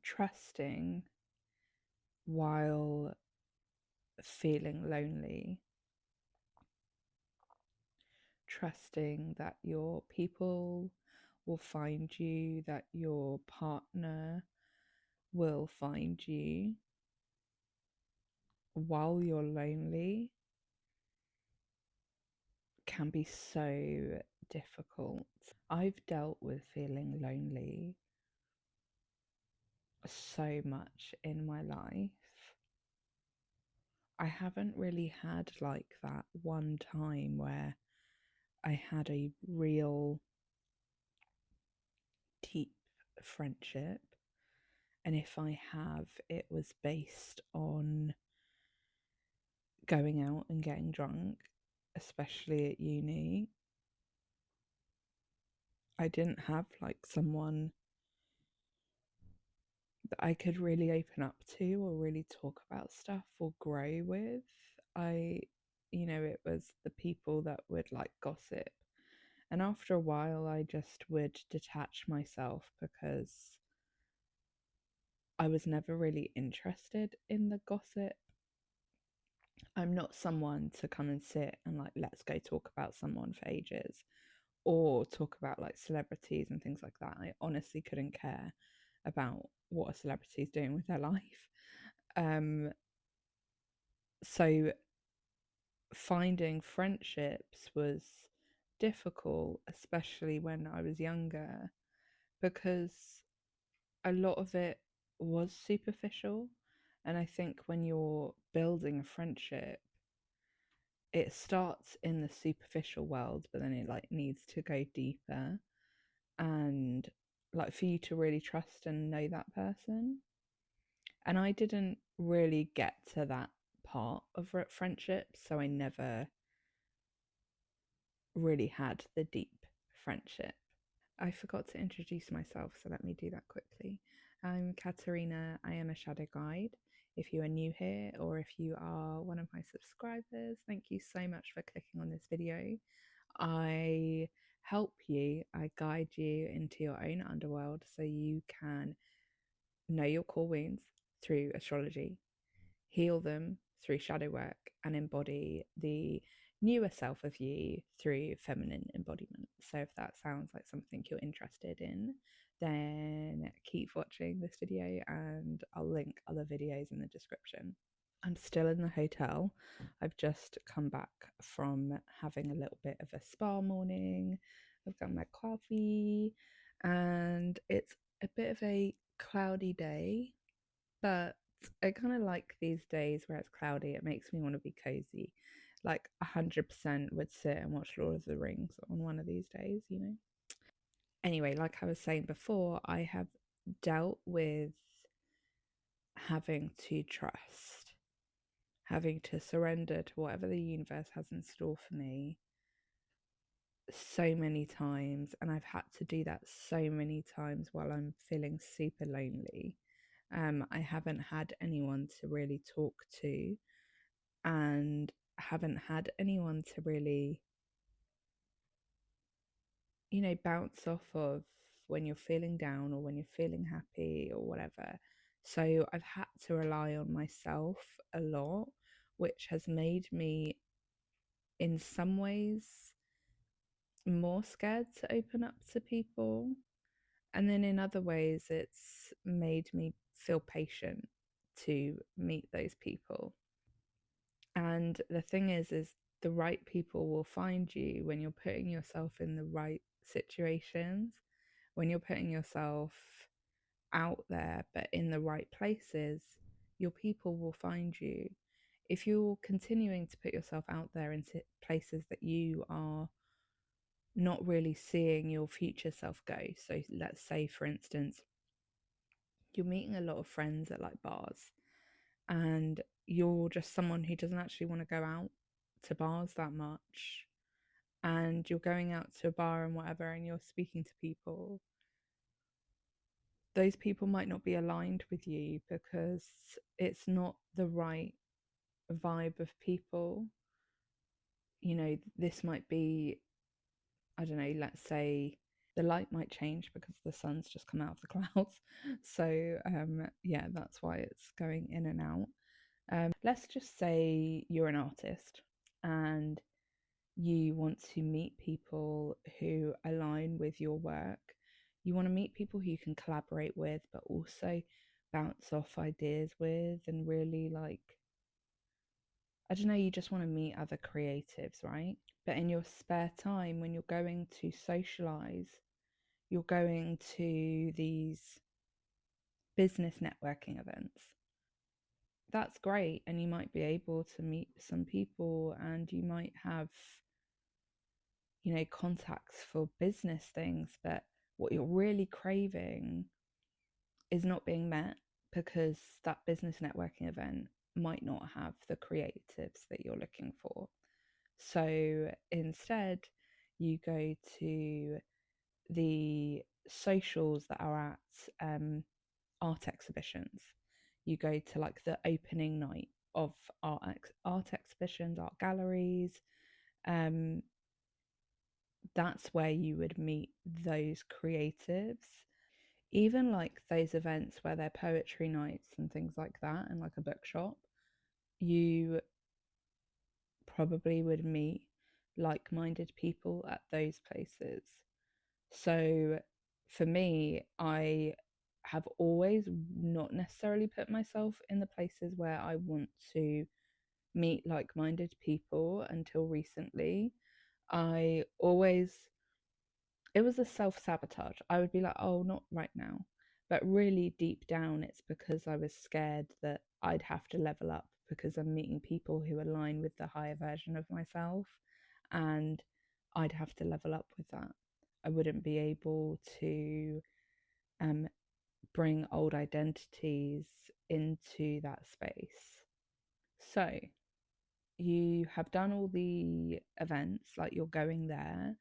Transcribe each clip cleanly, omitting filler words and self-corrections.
trusting while feeling lonely, trusting that your people will find you, that your partner will find you while you're lonely can be so difficult. I've dealt with feeling lonely so much in my life. I haven't really had like that one time where I had a real deep friendship. And if I have, it was based on going out and getting drunk, especially at uni. I didn't have like someone that I could really open up to or really talk about stuff or grow with. It was the people that would like gossip. And after a while, I just would detach myself because I was never really interested in the gossip. I'm not someone to come and sit and like, let's go talk about someone for ages or talk about like celebrities and things like that. I honestly couldn't care about what a celebrity is doing with their life. So finding friendships was difficult, especially when I was younger, because a lot of it was superficial. And I think when you're building a friendship, it starts in the superficial world, but then it like needs to go deeper and like for you to really trust and know that person. And I didn't really get to that part of friendship, so I never really had the deep friendship. I forgot to introduce myself, so let me do that quickly. I'm Katerina. I am a shadow guide. If you are new here or if you are one of my subscribers, thank you so much for clicking on this video. I help you, I guide you into your own underworld so you can know your core wounds through astrology, heal them through shadow work, and embody the newer self of you through feminine embodiment. So if that sounds like something you're interested in, then keep watching this video and I'll link other videos in the description. I'm still in the hotel. I've just come back from having a little bit of a spa morning. I've got my coffee and it's a bit of a cloudy day, but I kind of like these days where it's cloudy. It makes me want to be cozy. Like 100% would sit and watch Lord of the Rings on one of these days. Anyway, like I was saying before, I have dealt with having to trust, having to surrender to whatever the universe has in store for me so many times. And I've had to do that so many times while I'm feeling super lonely. I haven't had anyone to really talk to and haven't had anyone to really, bounce off of when you're feeling down or when you're feeling happy or whatever. So I've had to rely on myself a lot, which has made me, in some ways, more scared to open up to people. And then in other ways, it's made me feel patient to meet those people. And the thing is the right people will find you when you're putting yourself in the right situations, when you're putting yourself out there, but in the right places, your people will find you. If you're continuing to put yourself out there into places that you are not really seeing your future self go. So let's say, for instance, you're meeting a lot of friends at like bars and you're just someone who doesn't actually want to go out to bars that much, and you're going out to a bar and whatever and you're speaking to people, those people might not be aligned with you because it's not the right vibe of people. This might be, I don't know, let's say The light might change because the sun's just come out of the clouds. So yeah, that's why it's going in and out. Let's just say you're an artist and you want to meet people who align with your work. You want to meet people who you can collaborate with, but also bounce off ideas with, and really, like, I don't know, you just want to meet other creatives, right? But in your spare time, when you're going to socialize, you're going to these business networking events. That's great. And you might be able to meet some people and you might have, contacts for business things. But what you're really craving is not being met because that business networking event might not have the creatives that you're looking for. So instead, you go to the socials that are at art exhibitions. You go to like the opening night of art exhibitions, art galleries. That's where you would meet those creatives. Even like those events where they're poetry nights and things like that, and like a bookshop, you probably would meet like-minded people at those places. So for me, I have always not necessarily put myself in the places where I want to meet like-minded people until recently. I always, it was a self-sabotage. I would be like, oh, not right now. But really deep down, it's because I was scared that I'd have to level up because I'm meeting people who align with the higher version of myself, and I'd have to level up with that. I wouldn't be able to bring old identities into that space. So you have done all the events, like you're going there,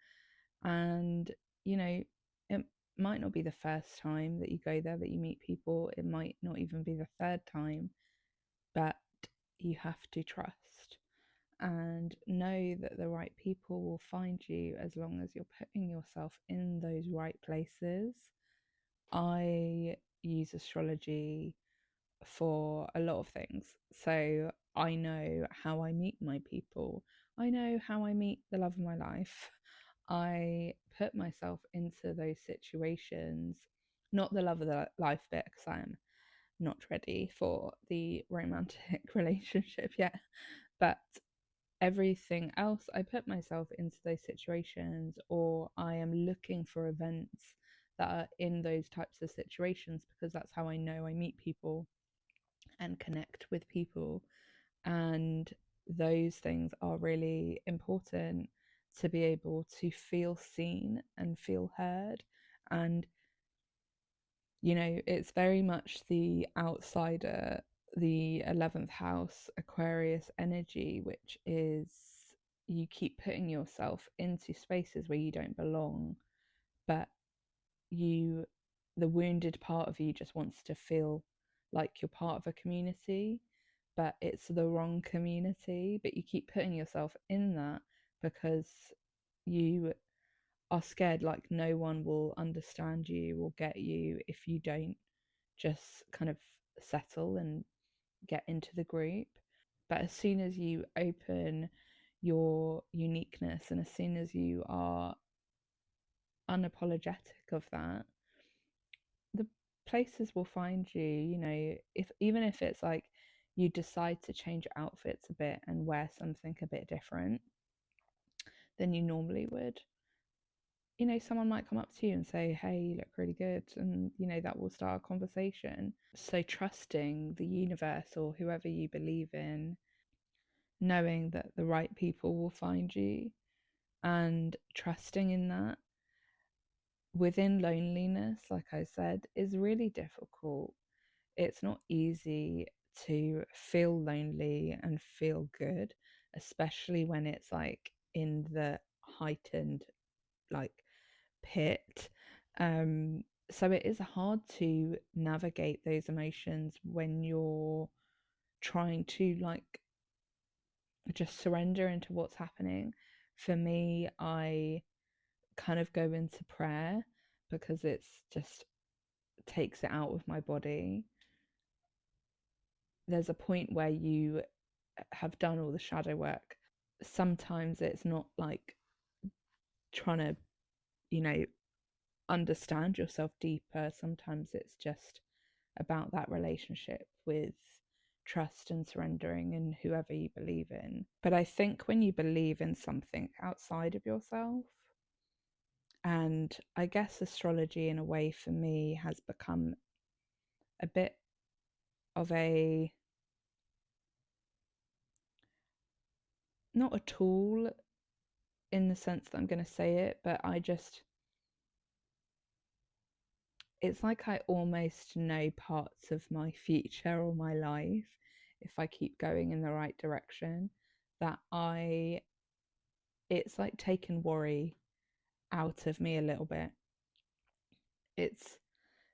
and it might not be the first time that you go there that you meet people. It might not even be the third time, but you have to trust and know that the right people will find you as long as you're putting yourself in those right places. I use astrology for a lot of things. So I know how I meet my people. I know how I meet the love of my life. I put myself into those situations, not the love of the life bit, because I am not ready for the romantic relationship yet. But everything else, I put myself into those situations, or I am looking for events that are in those types of situations because that's how I know I meet people and connect with people. And those things are really important to be able to feel seen and feel heard. And, it's very much the outsider, the 11th house Aquarius energy, which is you keep putting yourself into spaces where you don't belong, but the wounded part of you just wants to feel like you're part of a community, but it's the wrong community. But you keep putting yourself in that because you are scared like no one will understand you or get you if you don't just kind of settle and get into the group. But as soon as you open your uniqueness and as soon as you are unapologetic of that, the places will find you. If even if it's like you decide to change outfits a bit and wear something a bit different than you normally would, someone might come up to you and say, hey, you look really good, and that will start a conversation. So trusting the universe or whoever you believe in, knowing that the right people will find you, and trusting in that within loneliness, like I said, is really difficult. It's not easy to feel lonely and feel good, especially when it's like in the heightened like pit. So it is hard to navigate those emotions when you're trying to like just surrender into what's happening. For me, I kind of go into prayer because it's just takes it out of my body. There's a point where you have done all the shadow work. Sometimes it's not like trying to, understand yourself deeper. Sometimes it's just about that relationship with trust and surrendering in whoever you believe in. But I think when you believe in something outside of yourself, and I guess astrology in a way for me has become a bit of a, not a tool in the sense that I'm going to say it, but it's like I almost know parts of my future or my life, if I keep going in the right direction, that it's like taken worry out of me a little bit. It's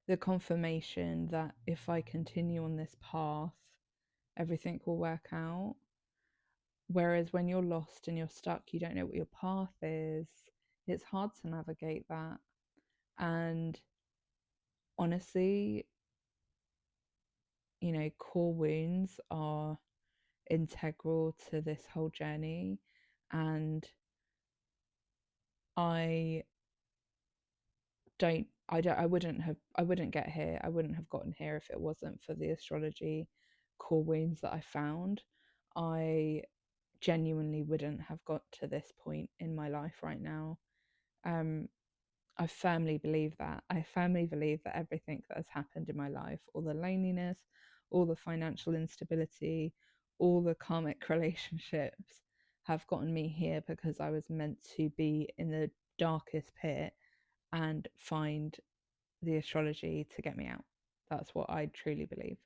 the confirmation that if I continue on this path, everything will work out. Whereas when you're lost and you're stuck, you don't know what your path is, it's hard to navigate that. And honestly, core wounds are integral to this whole journey. And I wouldn't get here. I wouldn't have gotten here if it wasn't for the astrology core wounds that I found. I genuinely wouldn't have got to this point in my life right now. I firmly believe that. I firmly believe that everything that has happened in my life, all the loneliness, all the financial instability, all the karmic relationships, have gotten me here because I was meant to be in the darkest pit and find the astrology to get me out. That's what I truly believe.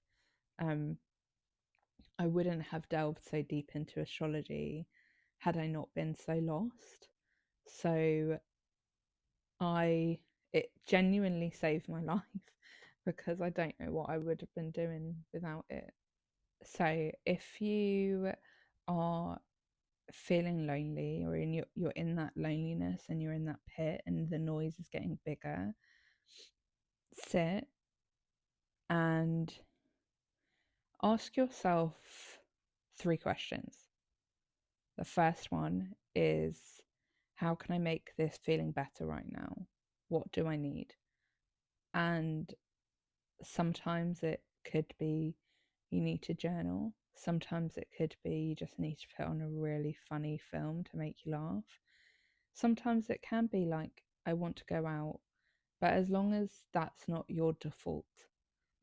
I wouldn't have delved so deep into astrology had I not been so lost. So it genuinely saved my life because I don't know what I would have been doing without it. So if you are feeling lonely, or you're in that loneliness and you're in that pit and the noise is getting bigger, sit and ask yourself 3 questions. The first one is, how can I make this feeling better right now? What do I need? And sometimes it could be you need to journal. Sometimes it could be you just need to put on a really funny film to make you laugh. Sometimes it can be like, I want to go out. But as long as that's not your default,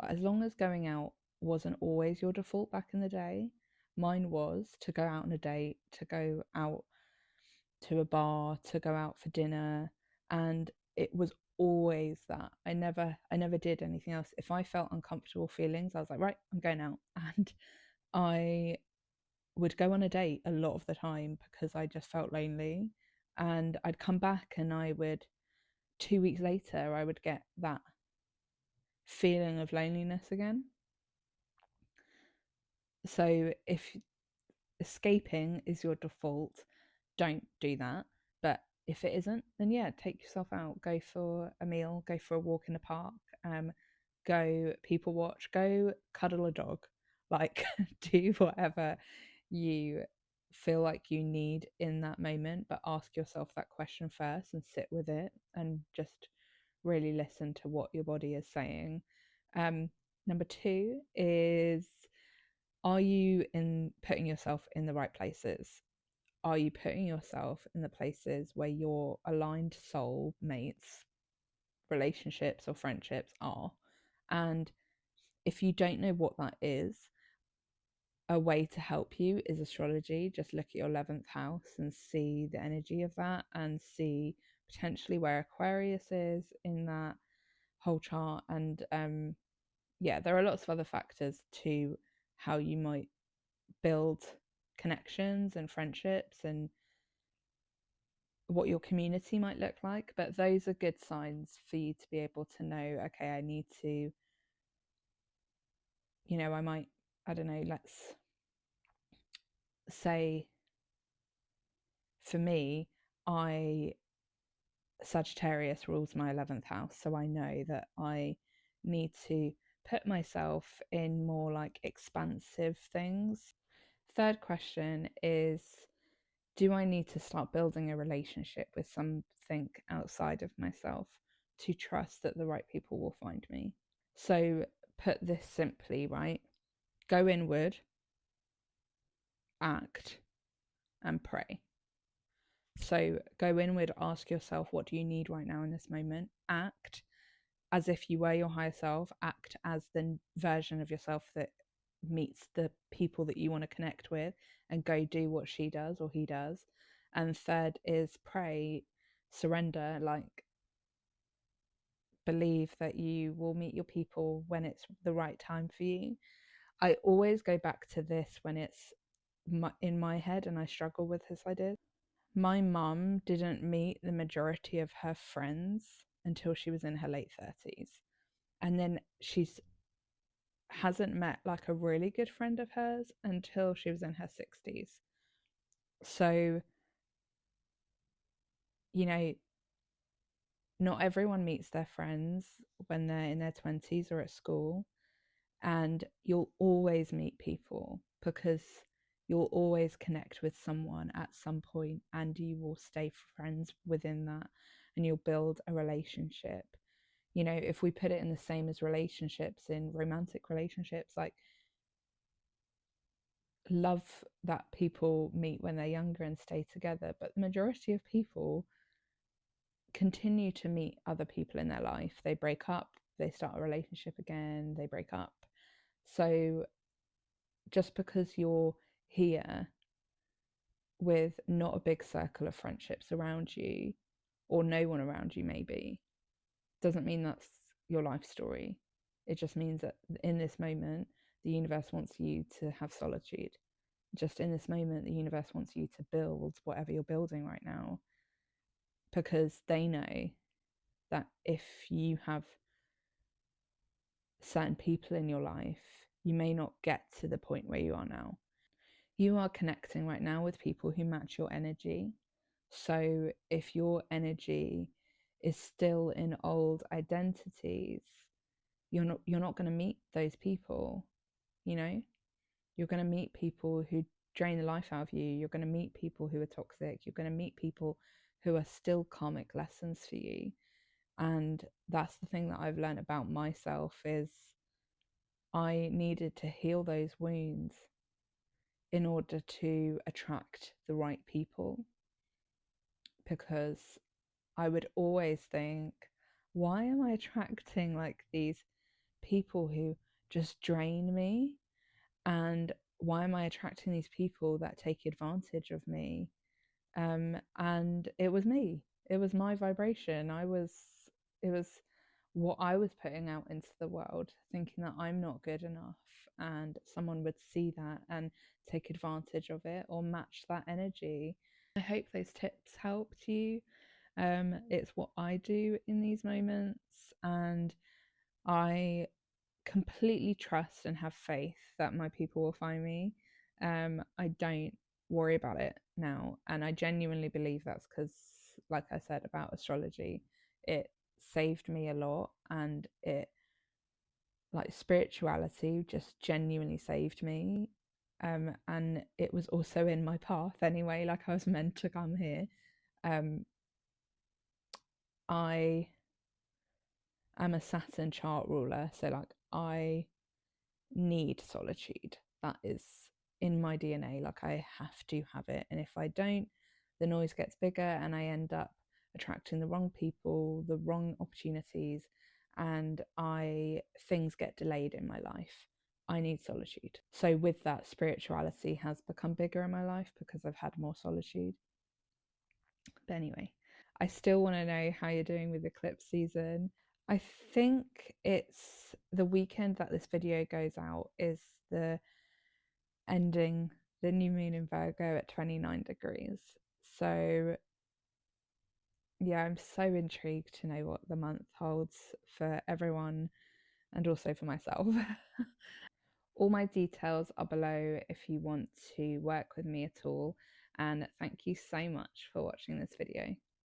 as long as going out wasn't always your default back in the day, mine was to go out on a date, to go out to a bar, to go out for dinner, and it was always that. I never did anything else. If I felt uncomfortable feelings, I was like, right, I'm going out. And I would go on a date a lot of the time because I just felt lonely. And I'd come back and 2 weeks later, I would get that feeling of loneliness again. So if escaping is your default, don't do that. But if it isn't, then yeah, take yourself out, go for a meal, go for a walk in the park, go people watch, go cuddle a dog, like do whatever you feel like you need in that moment, but ask yourself that question first and sit with it and just really listen to what your body is saying. Number 2 is, are you putting yourself in the right places? Are you putting yourself in the places where your aligned soul mates, relationships or friendships are? And if you don't know what that is, a way to help you is astrology. Just look at your 11th house and see the energy of that, and see potentially where Aquarius is in that whole chart. And there are lots of other factors to how you might build connections and friendships and what your community might look like. But those are good signs for you to be able to know, okay, I need to, I don't know, let's say for me, I Sagittarius rules my 11th house, so I know that I need to put myself in more like expansive things. Third question is, do I need to start building a relationship with something outside of myself to trust that the right people will find me? So, put this simply, right? Go inward, act, and pray. So, go inward, ask yourself, what do you need right now in this moment? Act as if you were your higher self, act as the version of yourself that meets the people that you want to connect with, and go do what she does or he does. And third is pray, surrender, like believe that you will meet your people when it's the right time for you. I always go back to this when it's in my head and I struggle with this idea. My mum didn't meet the majority of her friends until she was in her late 30s. And then she's hasn't met like a really good friend of hers until she was in her 60s. So, you know, not everyone meets their friends when they're in their 20s or at school. And you'll always meet people because you'll always connect with someone at some point, and you will stay friends within that, and you'll build a relationship. You know, if we put it in the same as relationships, in romantic relationships, like love that people meet when they're younger and stay together, but the majority of people continue to meet other people in their life. They break up, they start a relationship again, they break up. So just because you're here with not a big circle of friendships around you, or no one around you maybe, doesn't mean that's your life story. It just means that in this moment the universe wants you to have solitude. Just in this moment the universe wants you to build whatever you're building right now, because they know that if you have certain people in your life, you may not get to the point where you are now. You are connecting right now with people who match your energy. So if your energy is still in old identities, you're not going to meet those people. You know, you're going to meet people who drain the life out of you. You're going to meet people who are toxic. You're going to meet people who are still karmic lessons for you. And that's the thing that I've learned about myself, is I needed to heal those wounds in order to attract the right people, because I would always think, why am I attracting like these people who just drain me? And why am I attracting these people that take advantage of me? And it was me. It was my vibration. It was what I was putting out into the world, thinking that I'm not good enough, and someone would see that and take advantage of it or match that energy. I hope those tips helped you. It's what I do in these moments, and I completely trust and have faith that my people will find me. I don't worry about it now, and I genuinely believe that's because, like I said about astrology, it saved me a lot, and it, like, spirituality just genuinely saved me. And it was also in my path anyway, like I was meant to come here. I am a Saturn chart ruler, so like I need solitude. That is in my DNA. Like I have to have it, and if I don't, the noise gets bigger and I end up attracting the wrong people, the wrong opportunities, and things get delayed in my life. I need solitude. So with that, spirituality has become bigger in my life because I've had more solitude. But anyway, I still want to know how you're doing with eclipse season. I think it's the weekend that this video goes out is the ending the new moon in Virgo at 29 degrees. So yeah, I'm so intrigued to know what the month holds for everyone and also for myself. All my details are below if you want to work with me at all. And thank you so much for watching this video.